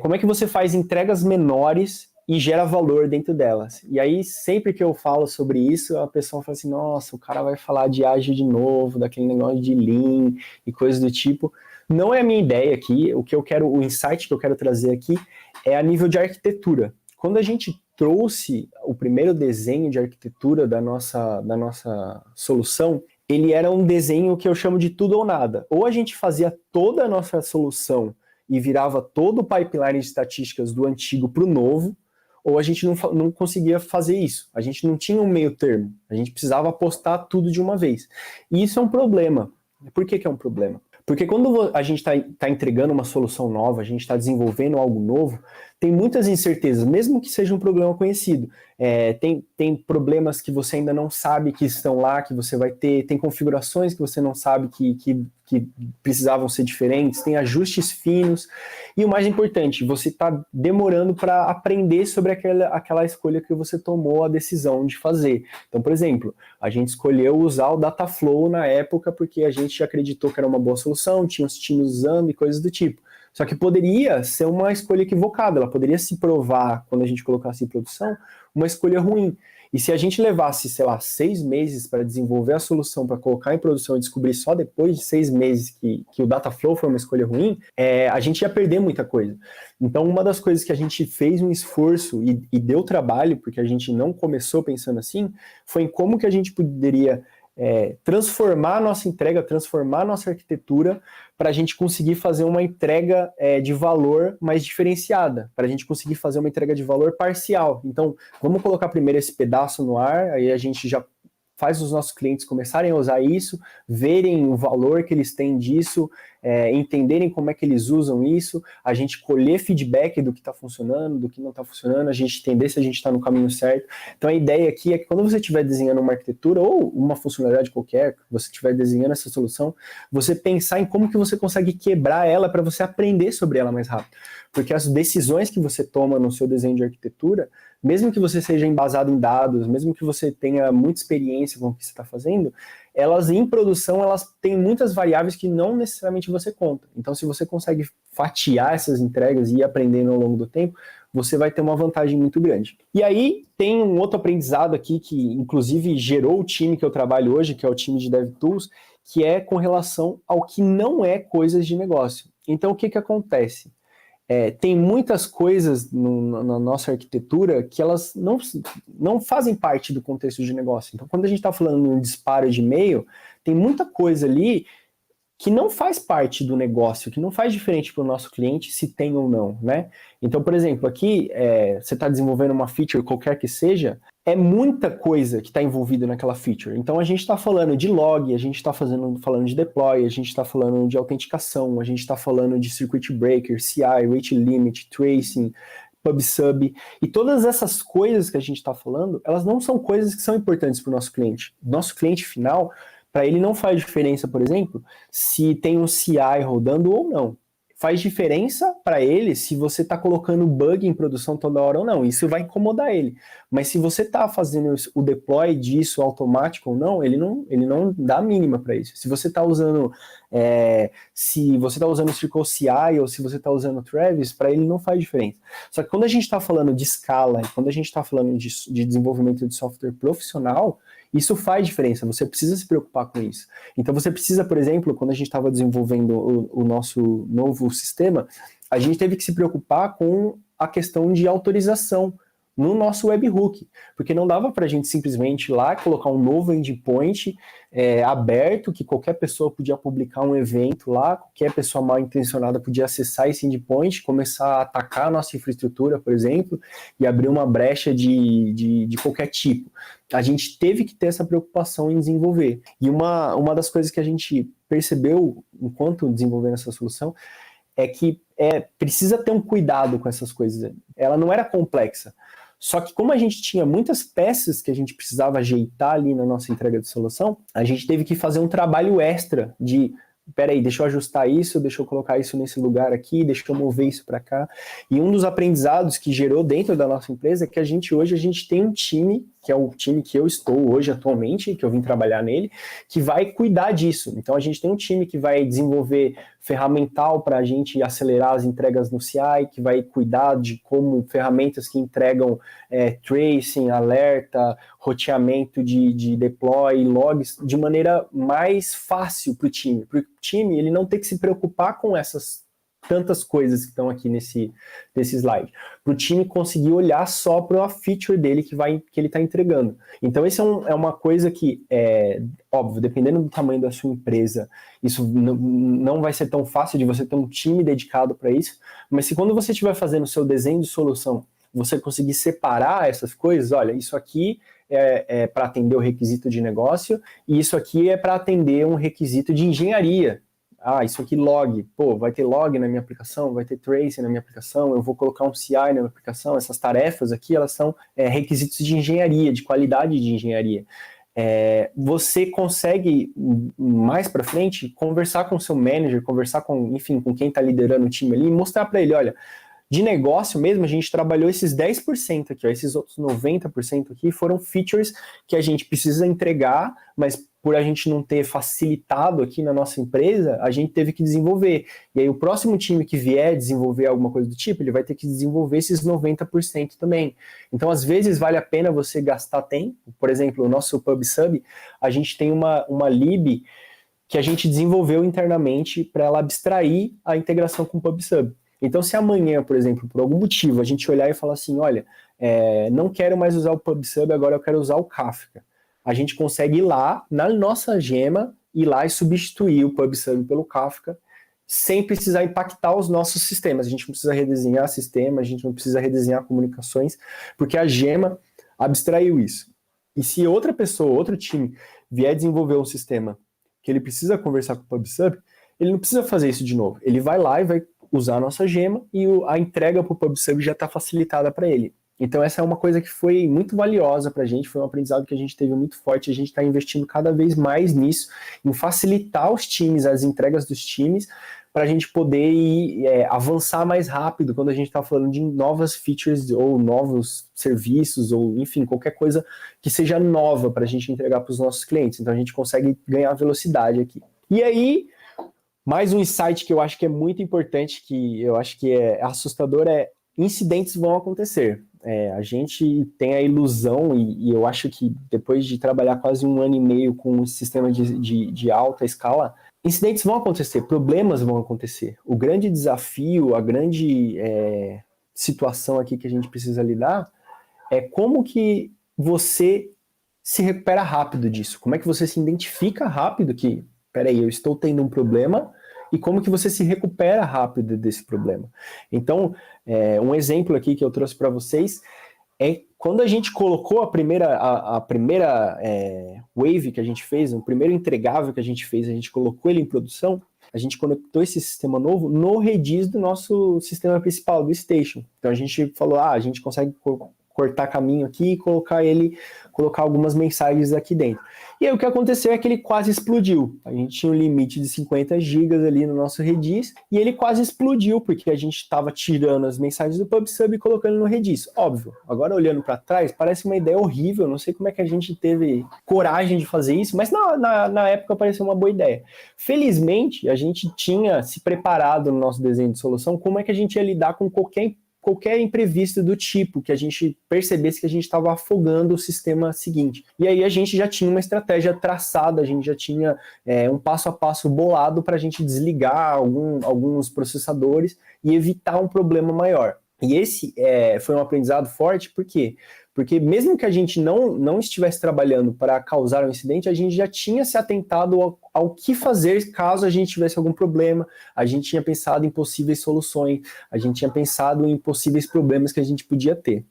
Como é que você faz entregas menores e gera valor dentro delas? E aí, sempre que eu falo sobre isso, a pessoa fala assim, nossa, o cara vai falar de ágil de novo, daquele negócio de lean e coisas do tipo. Não é a minha ideia aqui, o insight que eu quero trazer aqui é a nível de arquitetura. Quando a gente trouxe o primeiro desenho de arquitetura da nossa solução, ele era um desenho que eu chamo de tudo ou nada. Ou a gente fazia toda a nossa solução e virava todo o pipeline de estatísticas do antigo para o novo, ou a gente não conseguia fazer isso. A gente não tinha um meio termo. A gente precisava apostar tudo de uma vez. E isso é um problema. Por que é um problema? Porque quando a gente está entregando uma solução nova, a gente está desenvolvendo algo novo, tem muitas incertezas, mesmo que seja um problema conhecido. Tem problemas que você ainda não sabe que estão lá, que você vai ter, tem configurações que você não sabe que precisavam ser diferentes, tem ajustes finos, e o mais importante, você está demorando para aprender sobre aquela escolha que você tomou a decisão de fazer. Então, por exemplo, a gente escolheu usar o Dataflow na época porque a gente acreditou que era uma boa solução, tinha os times usando e coisas do tipo. Só que poderia ser uma escolha equivocada, ela poderia se provar, quando a gente colocasse em produção, uma escolha ruim. E se a gente levasse, sei lá, 6 meses para desenvolver a solução, para colocar em produção e descobrir só depois de 6 meses que o Dataflow foi uma escolha ruim, a gente ia perder muita coisa. Então, uma das coisas que a gente fez um esforço e deu trabalho, porque a gente não começou pensando assim, foi em como que a gente poderia transformar a nossa entrega, transformar a nossa arquitetura para a gente conseguir fazer uma entrega de valor mais diferenciada, para a gente conseguir fazer uma entrega de valor parcial. Então, vamos colocar primeiro esse pedaço no ar, aí a gente já faz os nossos clientes começarem a usar isso, verem o valor que eles têm disso, entenderem como é que eles usam isso, a gente colher feedback do que está funcionando, do que não está funcionando, a gente entender se a gente está no caminho certo. Então a ideia aqui é que quando você estiver desenhando uma arquitetura ou uma funcionalidade qualquer, que você estiver desenhando essa solução, você pensar em como que você consegue quebrar ela para você aprender sobre ela mais rápido. Porque as decisões que você toma no seu desenho de arquitetura, mesmo que você seja embasado em dados, mesmo que você tenha muita experiência com o que você está fazendo, elas em produção, elas têm muitas variáveis que não necessariamente você conta. Então, se você consegue fatiar essas entregas e ir aprendendo ao longo do tempo, você vai ter uma vantagem muito grande. E aí, tem um outro aprendizado aqui que, inclusive, gerou o time que eu trabalho hoje, que é o time de DevTools, que é com relação ao que não é coisas de negócio. Então, o que acontece? Tem muitas coisas na nossa arquitetura que elas não fazem parte do contexto de negócio. Então, quando a gente está falando de um disparo de e-mail, tem muita coisa ali que não faz parte do negócio, que não faz diferente para o nosso cliente se tem ou não, né? Então, por exemplo, aqui você está desenvolvendo uma feature, qualquer que seja, é muita coisa que está envolvida naquela feature. Então, a gente está falando de log, a gente está falando de deploy, a gente está falando de autenticação, a gente está falando de circuit breaker, CI, rate limit, tracing, PubSub, e todas essas coisas que a gente está falando, elas não são coisas que são importantes para o nosso cliente. Nosso cliente final, para ele não faz diferença, por exemplo, se tem um CI rodando ou não. Faz diferença para ele se você está colocando bug em produção toda hora ou não. Isso vai incomodar ele. Mas se você está fazendo o deploy disso automático ou não, ele não dá a mínima para isso. Se você está usando o Circle CI ou se você está usando o Travis, para ele não faz diferença. Só que quando a gente está falando de escala e quando a gente está falando de desenvolvimento de software profissional, isso faz diferença, você precisa se preocupar com isso. Então você precisa, por exemplo, quando a gente estava desenvolvendo o nosso novo sistema, a gente teve que se preocupar com a questão de autorização no nosso webhook, porque não dava para a gente simplesmente ir lá colocar um novo endpoint aberto, que qualquer pessoa podia publicar um evento lá, qualquer pessoa mal intencionada podia acessar esse endpoint, começar a atacar a nossa infraestrutura, por exemplo, e abrir uma brecha de qualquer tipo. A gente teve que ter essa preocupação em desenvolver. E uma das coisas que a gente percebeu enquanto desenvolvendo essa solução é que precisa ter um cuidado com essas coisas. Ela não era complexa. Só que como a gente tinha muitas peças que a gente precisava ajeitar ali na nossa entrega de solução, a gente teve que fazer um trabalho extra de, peraí, deixa eu ajustar isso, deixa eu colocar isso nesse lugar aqui, deixa eu mover isso para cá. E um dos aprendizados que gerou dentro da nossa empresa é que hoje a gente tem um time, que é o time que eu estou hoje atualmente, que eu vim trabalhar nele, que vai cuidar disso. Então a gente tem um time que vai desenvolver ferramental para a gente acelerar as entregas no CI, que vai cuidar de como ferramentas que entregam tracing, alerta, roteamento de deploy, logs, de maneira mais fácil para o time. Para o time, ele não ter que se preocupar com essas tantas coisas que estão aqui nesse slide. Para o time conseguir olhar só para a feature dele que ele está entregando. Então, isso é uma coisa que, óbvio, dependendo do tamanho da sua empresa, isso não vai ser tão fácil de você ter um time dedicado para isso, mas se quando você estiver fazendo o seu desenho de solução, você conseguir separar essas coisas, olha, isso aqui é para atender o requisito de negócio e isso aqui é para atender um requisito de engenharia. Isso aqui log, vai ter log na minha aplicação, vai ter tracing na minha aplicação, eu vou colocar um CI na minha aplicação, essas tarefas aqui, elas são requisitos de engenharia, de qualidade de engenharia. Você consegue, mais para frente, conversar com o seu manager, conversar com quem está liderando o time ali, e mostrar para ele, olha, de negócio mesmo, a gente trabalhou esses 10% aqui, esses outros 90% aqui foram features que a gente precisa entregar, mas por a gente não ter facilitado aqui na nossa empresa, a gente teve que desenvolver. E aí o próximo time que vier desenvolver alguma coisa do tipo, ele vai ter que desenvolver esses 90% também. Então, às vezes, vale a pena você gastar tempo. Por exemplo, o nosso PubSub, a gente tem uma lib que a gente desenvolveu internamente para ela abstrair a integração com o PubSub. Então, se amanhã, por exemplo, por algum motivo, a gente olhar e falar assim, olha, não quero mais usar o PubSub, agora eu quero usar o Kafka. A gente consegue ir lá, na nossa gema, ir lá e substituir o PubSub pelo Kafka, sem precisar impactar os nossos sistemas. A gente não precisa redesenhar sistema, a gente não precisa redesenhar comunicações, porque a gema abstraiu isso. E se outra pessoa, outro time, vier desenvolver um sistema que ele precisa conversar com o PubSub, ele não precisa fazer isso de novo. Ele vai lá e vai usar a nossa gema e a entrega para o PubSub já está facilitada para ele. Então essa é uma coisa que foi muito valiosa para a gente, foi um aprendizado que a gente teve muito forte, a gente está investindo cada vez mais nisso, em facilitar os times, as entregas dos times, para a gente poder avançar mais rápido quando a gente está falando de novas features ou novos serviços, ou enfim, qualquer coisa que seja nova para a gente entregar para os nossos clientes. Então a gente consegue ganhar velocidade aqui. E aí, mais um insight que eu acho que é muito importante, que eu acho que é assustador, incidentes vão acontecer. A gente tem a ilusão, e eu acho que depois de trabalhar quase 1 ano e meio com um sistema de alta escala, incidentes vão acontecer, problemas vão acontecer. O grande desafio, a grande situação aqui que a gente precisa lidar é como que você se recupera rápido disso, como é que você se identifica rápido que, peraí, eu estou tendo um problema, e como que você se recupera rápido desse problema. Então, um exemplo aqui que eu trouxe para vocês é quando a gente colocou a primeira wave que a gente fez, o primeiro entregável que a gente fez, a gente colocou ele em produção, a gente conectou esse sistema novo no Redis do nosso sistema principal, do Station. Então a gente falou, a gente consegue cortar caminho aqui e colocar algumas mensagens aqui dentro. E aí o que aconteceu é que ele quase explodiu. A gente tinha um limite de 50 gigas ali no nosso Redis, e ele quase explodiu, porque a gente estava tirando as mensagens do PubSub e colocando no Redis. Óbvio, agora olhando para trás, parece uma ideia horrível, não sei como é que a gente teve coragem de fazer isso, mas na época pareceu uma boa ideia. Felizmente, a gente tinha se preparado no nosso desenho de solução como é que a gente ia lidar com qualquer imprevisto do tipo, que a gente percebesse que a gente estava afogando o sistema seguinte. E aí a gente já tinha uma estratégia traçada, a gente já tinha um passo a passo bolado para a gente desligar alguns processadores e evitar um problema maior. E esse foi um aprendizado forte, por quê? Porque mesmo que a gente não estivesse trabalhando para causar um incidente, a gente já tinha se atentado ao que fazer caso a gente tivesse algum problema, a gente tinha pensado em possíveis soluções, a gente tinha pensado em possíveis problemas que a gente podia ter.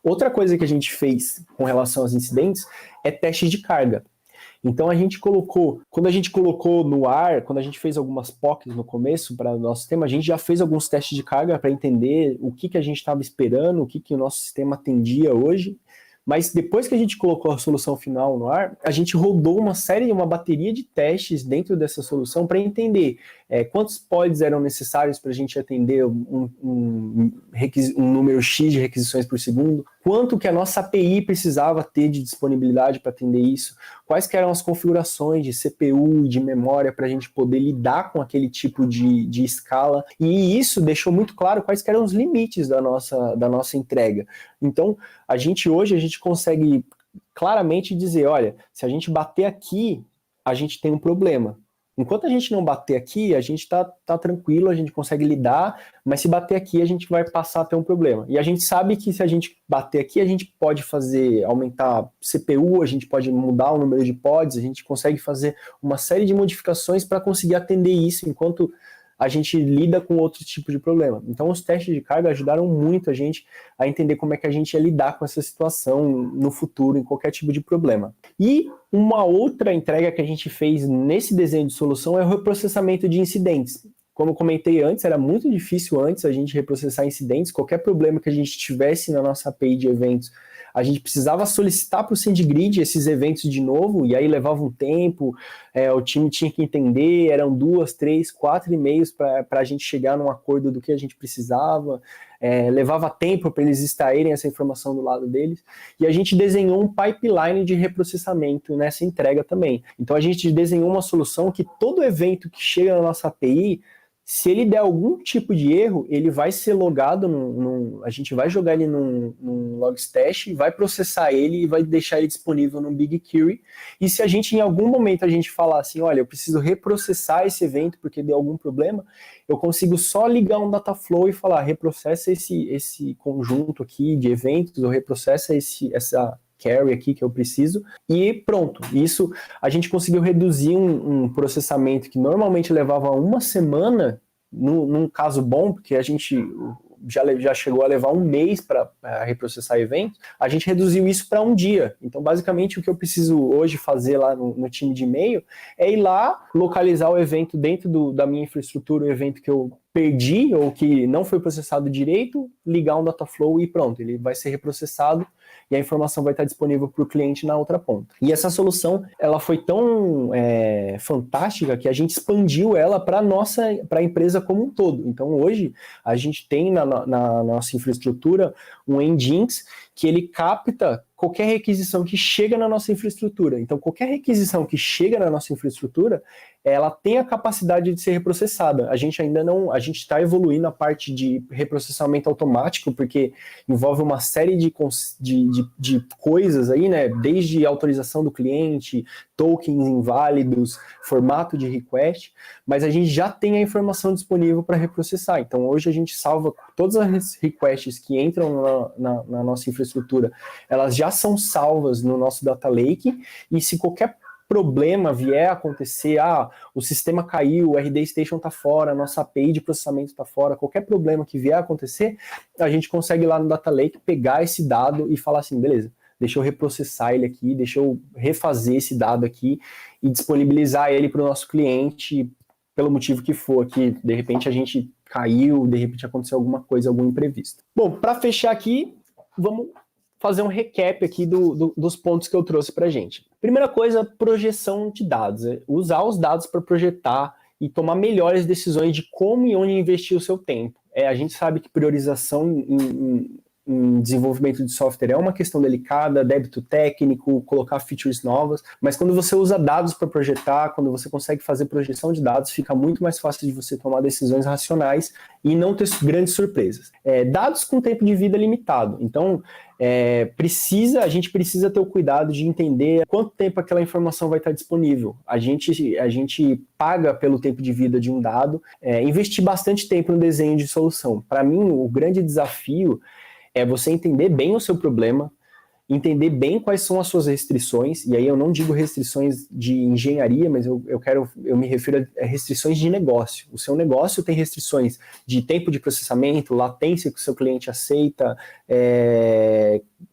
Outra coisa que a gente fez com relação aos incidentes é teste de carga. Então quando a gente colocou no ar, quando a gente fez algumas POCs no começo para o nosso sistema, a gente já fez alguns testes de carga para entender o que a gente estava esperando, o que o nosso sistema atendia hoje. Mas depois que a gente colocou a solução final no ar, a gente rodou uma bateria de testes dentro dessa solução para entender quantos pods eram necessários para a gente atender um número X de requisições por segundo, quanto que a nossa API precisava ter de disponibilidade para atender isso, quais que eram as configurações de CPU e de memória para a gente poder lidar com aquele tipo de escala, e isso deixou muito claro quais que eram os limites da nossa entrega. Então, hoje a gente consegue claramente dizer, olha, se a gente bater aqui, a gente tem um problema. Enquanto a gente não bater aqui, a gente tá tranquilo, a gente consegue lidar, mas se bater aqui, a gente vai passar a ter um problema. E a gente sabe que se a gente bater aqui, a gente pode aumentar CPU, a gente pode mudar o número de pods, a gente consegue fazer uma série de modificações para conseguir atender isso, enquanto a gente lida com outro tipo de problema. Então, os testes de carga ajudaram muito a gente a entender como é que a gente ia lidar com essa situação no futuro, em qualquer tipo de problema. E uma outra entrega que a gente fez nesse desenho de solução é o reprocessamento de incidentes. Como eu comentei antes, era muito difícil antes a gente reprocessar incidentes. Qualquer problema que a gente tivesse na nossa API de eventos, a gente precisava solicitar para o SendGrid esses eventos de novo, e aí levava um tempo, o time tinha que entender, eram 2, 3, 4 e-mails para a gente chegar num acordo do que a gente precisava, levava tempo para eles extraírem essa informação do lado deles, e a gente desenhou um pipeline de reprocessamento nessa entrega também. Então a gente desenhou uma solução que todo evento que chega na nossa API, se ele der algum tipo de erro, ele vai ser logado, a gente vai jogar ele num Logstash, vai processar ele e vai deixar ele disponível no BigQuery. E se em algum momento a gente falar assim, olha, eu preciso reprocessar esse evento porque deu algum problema, eu consigo só ligar um Dataflow e falar, reprocessa esse conjunto aqui de eventos, ou reprocessa essa carry aqui que eu preciso, e pronto. Isso a gente conseguiu reduzir um processamento que normalmente levava uma semana, num caso bom, porque a gente já chegou a levar um mês para reprocessar eventos, a gente reduziu isso para um dia. Então, basicamente, o que eu preciso hoje fazer lá no time de e-mail é ir lá, localizar o evento dentro da minha infraestrutura, o evento que eu perdi ou que não foi processado direito, ligar um Dataflow e pronto, ele vai ser reprocessado e a informação vai estar disponível para o cliente na outra ponta. E essa solução, ela foi tão fantástica que a gente expandiu ela para a empresa como um todo. Então hoje a gente tem na nossa infraestrutura um Nginx que ele capta qualquer requisição que chega na nossa infraestrutura. Então qualquer requisição que chega na nossa infraestrutura, ela tem a capacidade de ser reprocessada. A gente está evoluindo a parte de reprocessamento automático, porque envolve uma série de coisas aí, né? Desde autorização do cliente, tokens inválidos, formato de request, mas a gente já tem a informação disponível para reprocessar. Então hoje a gente salva todas as requests que entram na nossa infraestrutura, elas já são salvas no nosso Data Lake, e se qualquer problema vier a acontecer, o sistema caiu, o RD Station está fora, a nossa API de processamento está fora, qualquer problema que vier a acontecer, a gente consegue ir lá no Data Lake, pegar esse dado e falar assim, beleza, deixa eu reprocessar ele aqui, deixa eu refazer esse dado aqui e disponibilizar ele para o nosso cliente, pelo motivo que for, que de repente a gente caiu, de repente aconteceu alguma coisa, algum imprevisto. Bom, para fechar aqui, vamos fazer um recap aqui dos pontos que eu trouxe para a gente. Primeira coisa, projeção de dados. Usar os dados para projetar e tomar melhores decisões de como e onde investir o seu tempo. A gente sabe que priorização em desenvolvimento de software é uma questão delicada, débito técnico, colocar features novas, mas quando você usa dados para projetar, quando você consegue fazer projeção de dados, fica muito mais fácil de você tomar decisões racionais e não ter grandes surpresas. Dados com tempo de vida limitado, então a gente precisa ter o cuidado de entender quanto tempo aquela informação vai estar disponível. A gente paga pelo tempo de vida de um dado, investir bastante tempo no desenho de solução. Para mim, o grande desafio é você entender bem o seu problema, entender bem quais são as suas restrições, e aí eu não digo restrições de engenharia, mas eu me refiro a restrições de negócio. O seu negócio tem restrições de tempo de processamento, latência que o seu cliente aceita,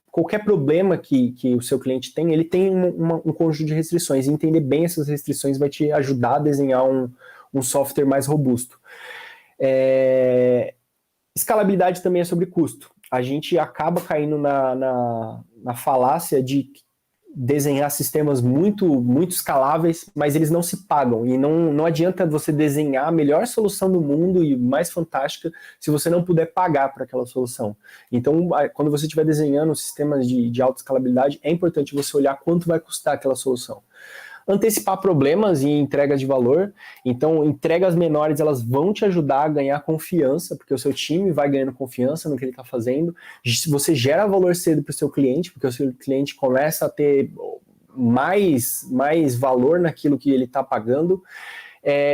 qualquer problema que o seu cliente tem, ele tem um conjunto de restrições, e entender bem essas restrições vai te ajudar a desenhar um software mais robusto. Escalabilidade também é sobre custo. A gente acaba caindo na falácia de desenhar sistemas muito, muito escaláveis, mas eles não se pagam. E não adianta você desenhar a melhor solução do mundo e mais fantástica se você não puder pagar por aquela solução. Então, quando você estiver desenhando sistemas de alta escalabilidade, é importante você olhar quanto vai custar aquela solução. Antecipar problemas e entregas de valor. Então, entregas menores, elas vão te ajudar a ganhar confiança, porque o seu time vai ganhando confiança no que ele está fazendo. Você gera valor cedo para o seu cliente, porque o seu cliente começa a ter mais valor naquilo que ele está pagando.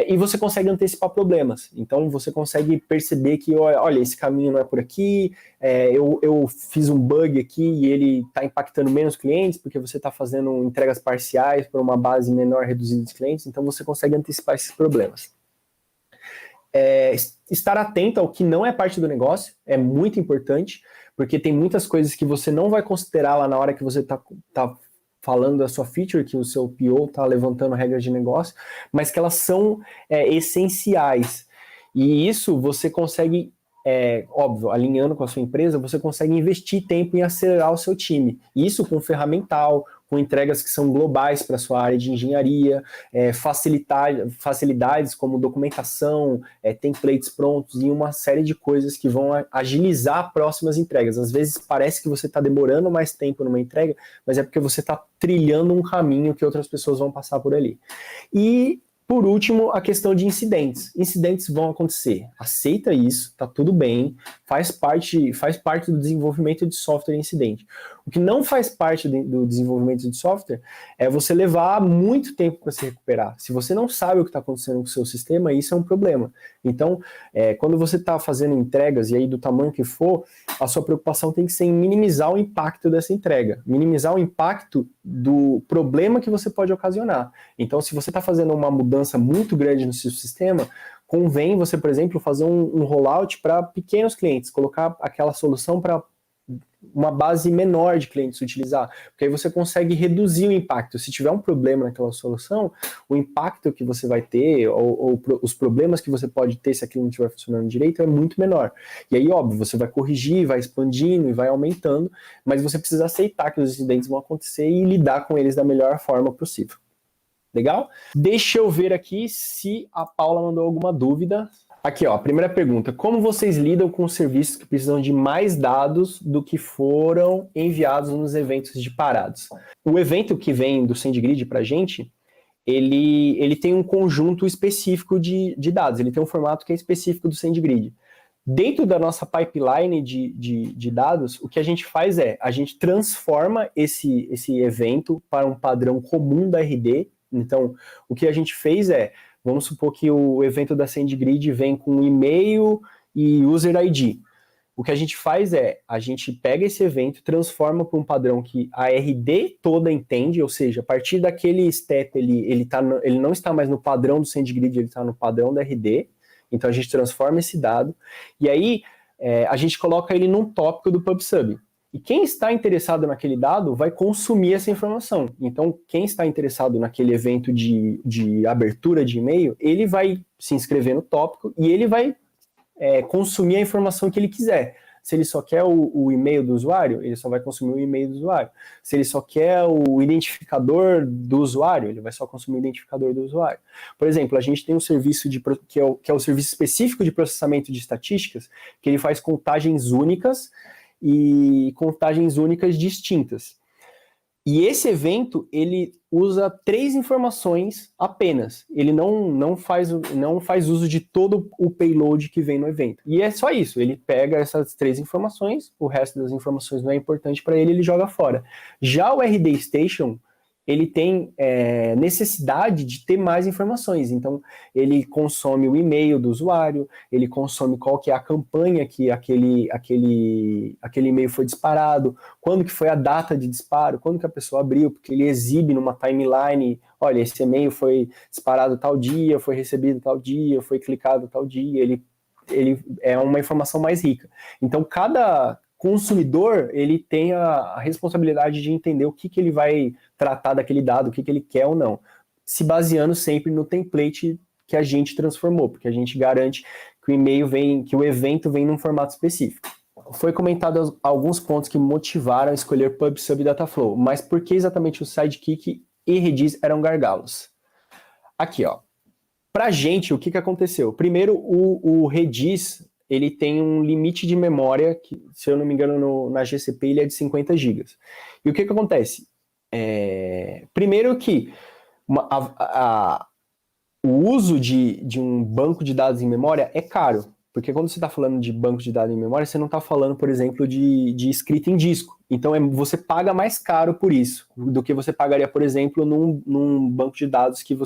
E você consegue antecipar problemas. Então, você consegue perceber que, olha, esse caminho não é por aqui, eu fiz um bug aqui e ele está impactando menos clientes, porque você está fazendo entregas parciais para uma base menor reduzida de clientes, então você consegue antecipar esses problemas. Estar atento ao que não é parte do negócio é muito importante, porque tem muitas coisas que você não vai considerar lá na hora que você está falando da sua feature, que o seu PO está levantando regras de negócio, mas que elas são essenciais. E isso você consegue, óbvio, alinhando com a sua empresa, você consegue investir tempo em acelerar o seu time. Isso com ferramental, com entregas que são globais para a sua área de engenharia, facilidades como documentação, templates prontos e uma série de coisas que vão agilizar próximas entregas. Às vezes parece que você está demorando mais tempo numa entrega, mas é porque você está trilhando um caminho que outras pessoas vão passar por ali. E, por último, a questão de incidentes. Incidentes vão acontecer. Aceita isso, tá tudo bem, faz parte do desenvolvimento de software incidente. O que não faz parte do desenvolvimento de software é você levar muito tempo para se recuperar. Se você não sabe o que está acontecendo com o seu sistema, isso é um problema. Então, quando você está fazendo entregas, e aí do tamanho que for, a sua preocupação tem que ser em minimizar o impacto dessa entrega, minimizar o impacto do problema que você pode ocasionar. Então, se você está fazendo uma mudança muito grande no seu sistema, convém você, por exemplo, fazer um rollout para pequenos clientes, colocar aquela solução para uma base menor de clientes utilizar, porque aí você consegue reduzir o impacto. Se tiver um problema naquela solução, o impacto que você vai ter, ou os problemas que você pode ter se aquilo não estiver funcionando direito, é muito menor. E aí, óbvio, você vai corrigir, vai expandindo e vai aumentando, mas você precisa aceitar que os incidentes vão acontecer e lidar com eles da melhor forma possível. Legal? Deixa eu ver aqui se a Paula mandou alguma dúvida. Aqui, ó, a primeira pergunta. Como vocês lidam com os serviços que precisam de mais dados do que foram enviados nos eventos de parados? O evento que vem do SendGrid para a gente, ele tem um conjunto específico de dados. Ele tem um formato que é específico do SendGrid. Dentro da nossa pipeline de dados, o que a gente faz a gente transforma esse evento para um padrão comum da RD. Então, o que a gente fez vamos supor que o evento da SendGrid vem com e-mail e user ID. O que a gente faz a gente pega esse evento, transforma para um padrão que a RD toda entende, ou seja, a partir daquele step ele não está mais no padrão do SendGrid, ele está no padrão da RD, então a gente transforma esse dado, e aí a gente coloca ele num tópico do PubSub. E quem está interessado naquele dado vai consumir essa informação. Então, quem está interessado naquele evento de abertura de e-mail, ele vai se inscrever no tópico e ele vai consumir a informação que ele quiser. Se ele só quer o e-mail do usuário, ele só vai consumir o e-mail do usuário. Se ele só quer o identificador do usuário, ele vai só consumir o identificador do usuário. Por exemplo, a gente tem um serviço que é o serviço específico de processamento de estatísticas, que ele faz contagens únicas, e contagens únicas distintas. E esse evento, ele usa 3 informações apenas. Ele não faz uso de todo o payload que vem no evento. E é só isso, ele pega essas 3 informações, o resto das informações não é importante para ele joga fora. Já o RD Station, ele tem necessidade de ter mais informações. Então, ele consome o e-mail do usuário, ele consome qual que é a campanha que aquele e-mail foi disparado, quando que foi a data de disparo, quando que a pessoa abriu, porque ele exibe numa timeline, olha, esse e-mail foi disparado tal dia, foi recebido tal dia, foi clicado tal dia, ele é uma informação mais rica. Então, cada consumidor, ele tem a responsabilidade de entender o que ele vai tratar daquele dado, o que ele quer ou não, se baseando sempre no template que a gente transformou, porque a gente garante que o e-mail vem, que o evento vem num formato específico. Foi comentado alguns pontos que motivaram a escolher PubSub e Dataflow, mas por que exatamente o Sidekick e Redis eram gargalos? Aqui, ó. Pra gente, o que aconteceu? Primeiro, o Redis, ele tem um limite de memória, que, se eu não me engano, na GCP ele é de 50 GB. E o que acontece? Primeiro que o uso de um banco de dados em memória é caro, porque quando você está falando de banco de dados em memória, você não está falando, por exemplo, de escrita em disco. Então você paga mais caro por isso, do que você pagaria, por exemplo, num banco de dados que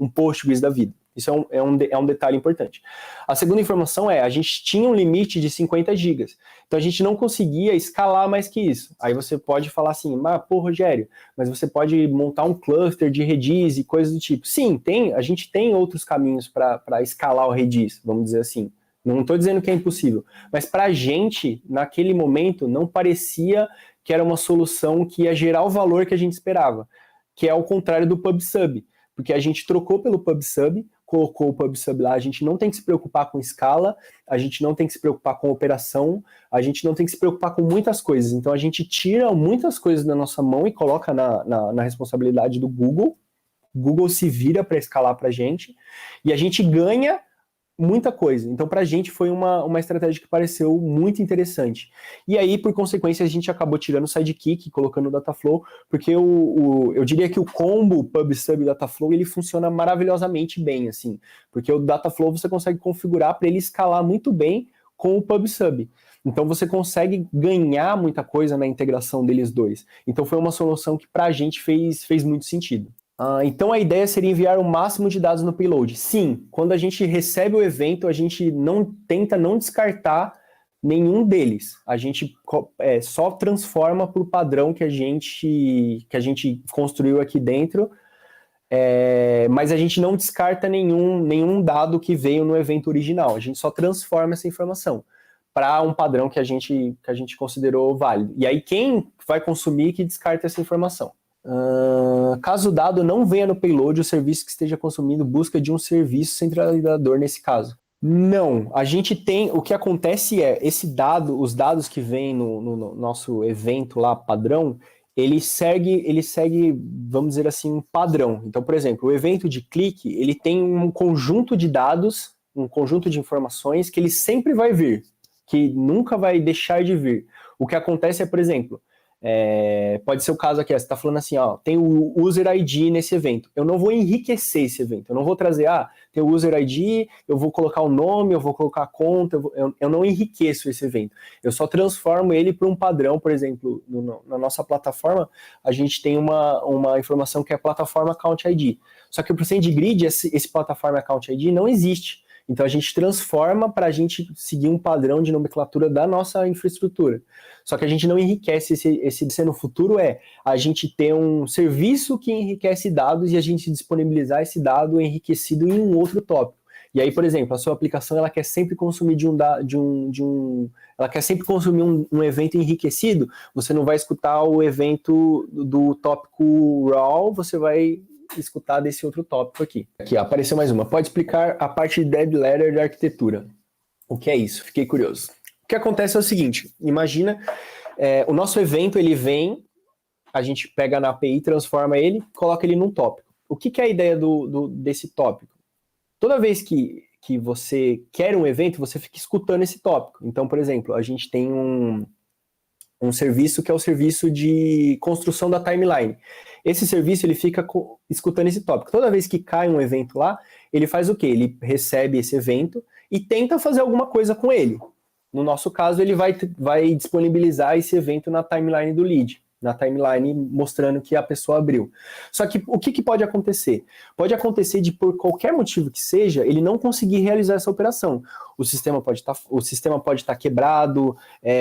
um Postgres da vida. Isso é um detalhe importante. A segunda informação a gente tinha um limite de 50 GB. Então a gente não conseguia escalar mais que isso. Aí você pode falar assim, pô, Rogério, mas você pode montar um cluster de Redis e coisas do tipo. Sim, a gente tem outros caminhos para escalar o Redis, vamos dizer assim. Não estou dizendo que é impossível, mas para a gente, naquele momento, não parecia que era uma solução que ia gerar o valor que a gente esperava, que é ao contrário do PubSub, porque a gente trocou pelo PubSub, colocou o PubSub lá, a gente não tem que se preocupar com escala, a gente não tem que se preocupar com operação, a gente não tem que se preocupar com muitas coisas. Então a gente tira muitas coisas da nossa mão e coloca na responsabilidade do Google. O Google se vira para escalar para a gente e a gente ganha muita coisa. Então, para a gente foi uma estratégia que pareceu muito interessante. E aí, por consequência, a gente acabou tirando o Sidekick, colocando o Dataflow, porque eu diria que o combo PubSub e Dataflow, ele funciona maravilhosamente bem, assim, porque o Dataflow você consegue configurar para ele escalar muito bem com o PubSub. Então, você consegue ganhar muita coisa na integração deles dois. Então, foi uma solução que para a gente fez muito sentido. Então a ideia seria enviar o máximo de dados no payload. Sim, quando a gente recebe o evento, a gente tenta não descartar nenhum deles. A gente só transforma para o padrão que a gente construiu aqui dentro, mas a gente não descarta nenhum dado que veio no evento original. A gente só transforma essa informação para um padrão que a gente considerou válido. E aí quem vai consumir que descarta essa informação. Caso o dado não venha no payload, o serviço que esteja consumindo busca de um serviço centralizador nesse caso. Não, a gente tem, o que acontece os dados que vêm no nosso evento lá, padrão, ele segue, vamos dizer assim, um padrão. Então, por exemplo, o evento de clique, ele tem um conjunto de dados, um conjunto de informações que ele sempre vai vir, que nunca vai deixar de vir. O que acontece por exemplo, pode ser o caso aqui, você está falando assim, tem o user ID nesse evento. Eu não vou enriquecer esse evento, eu não vou trazer, tem o user ID, eu vou colocar o nome, eu vou colocar a conta, eu não enriqueço esse evento. Eu só transformo ele para um padrão, por exemplo, na nossa plataforma, a gente tem uma informação que é a plataforma Account ID. Só que para o SendGrid, esse plataforma Account ID não existe. Então a gente transforma para a gente seguir um padrão de nomenclatura da nossa infraestrutura. Só que a gente não enriquece esse no futuro a gente ter um serviço que enriquece dados e a gente disponibilizar esse dado enriquecido em um outro tópico. E aí, por exemplo, a sua aplicação ela quer sempre consumir ela quer sempre consumir um evento enriquecido, você não vai escutar o evento do tópico raw, você vai escutar desse outro tópico aqui. Aqui, apareceu mais uma. Pode explicar a parte de dead letter da arquitetura. O que é isso? Fiquei curioso. O que acontece é o seguinte, imagina, o nosso evento, ele vem, a gente pega na API, transforma ele, coloca ele num tópico. O que é a ideia desse tópico? Toda vez que você quer um evento, você fica escutando esse tópico. Então, por exemplo, a gente tem um serviço que é o serviço de construção da timeline. Esse serviço ele fica escutando esse tópico. Toda vez que cai um evento lá, ele faz o quê? Ele recebe esse evento e tenta fazer alguma coisa com ele. No nosso caso, ele vai disponibilizar esse evento na timeline do lead, na timeline mostrando que a pessoa abriu. Só que o que pode acontecer? Pode acontecer de, por qualquer motivo que seja, ele não conseguir realizar essa operação. O sistema pode estar quebrado,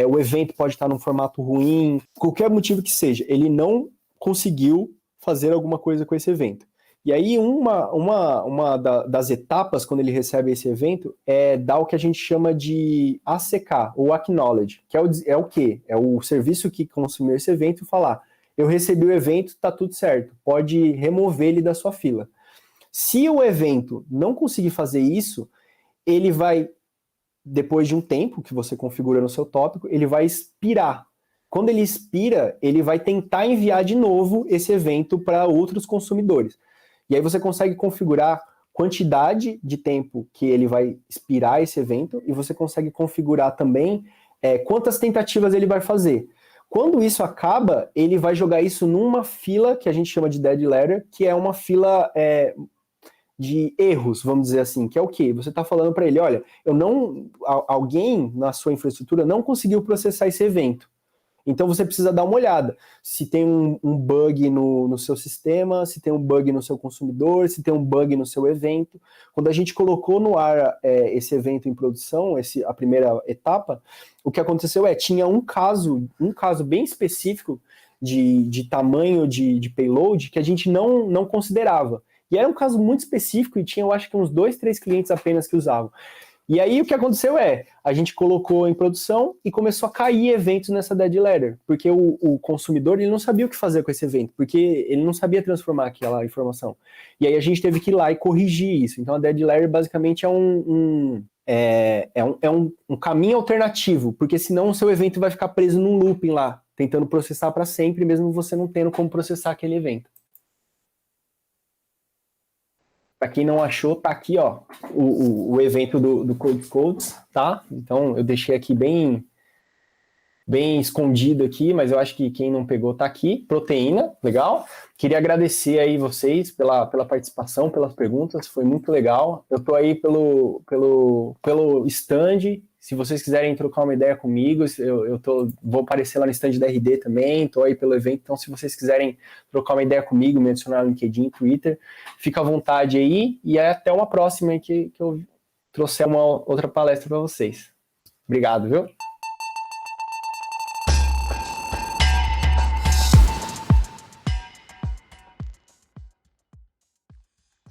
o evento pode estar num formato ruim, qualquer motivo que seja, ele não conseguiu fazer alguma coisa com esse evento. E aí uma das etapas quando ele recebe esse evento é dar o que a gente chama de ACK, ou Acknowledge, que é o quê? É o serviço que consumiu esse evento falar, eu recebi o evento, tá tudo certo, pode remover ele da sua fila. Se o evento não conseguir fazer isso, ele vai, depois de um tempo que você configura no seu tópico, ele vai expirar. Quando ele expira, ele vai tentar enviar de novo esse evento para outros consumidores. E aí você consegue configurar quantidade de tempo que ele vai expirar esse evento e você consegue configurar também quantas tentativas ele vai fazer. Quando isso acaba, ele vai jogar isso numa fila que a gente chama de dead letter, que é uma fila de erros, vamos dizer assim, que é o quê? Você está falando para ele, olha, alguém na sua infraestrutura não conseguiu processar esse evento. Então você precisa dar uma olhada se tem um bug no seu sistema, se tem um bug no seu consumidor, se tem um bug no seu evento. Quando a gente colocou no ar esse evento em produção, a primeira etapa, o que aconteceu tinha um caso bem específico de tamanho de payload que a gente não considerava. E era um caso muito específico e tinha, eu acho que uns 2, 3 clientes apenas que usavam. E aí o que aconteceu a gente colocou em produção e começou a cair eventos nessa dead letter, porque o consumidor ele não sabia o que fazer com esse evento, porque ele não sabia transformar aquela informação. E aí a gente teve que ir lá e corrigir isso. Então a dead letter basicamente é um caminho alternativo, porque senão o seu evento vai ficar preso num looping lá, tentando processar para sempre, mesmo você não tendo como processar aquele evento. Para quem não achou, tá aqui, ó, o evento do Code Codes, tá? Então eu deixei aqui bem escondido aqui, mas eu acho que quem não pegou tá aqui. Proteína, legal. Queria agradecer aí vocês pela participação, pelas perguntas, foi muito legal. Eu tô aí pelo stand. Se vocês quiserem trocar uma ideia comigo, vou aparecer lá no stand da RD também, estou aí pelo evento, então se vocês quiserem trocar uma ideia comigo, me adicionar no LinkedIn, Twitter, fica à vontade aí, e até uma próxima aí que eu trouxer uma outra palestra para vocês. Obrigado, viu?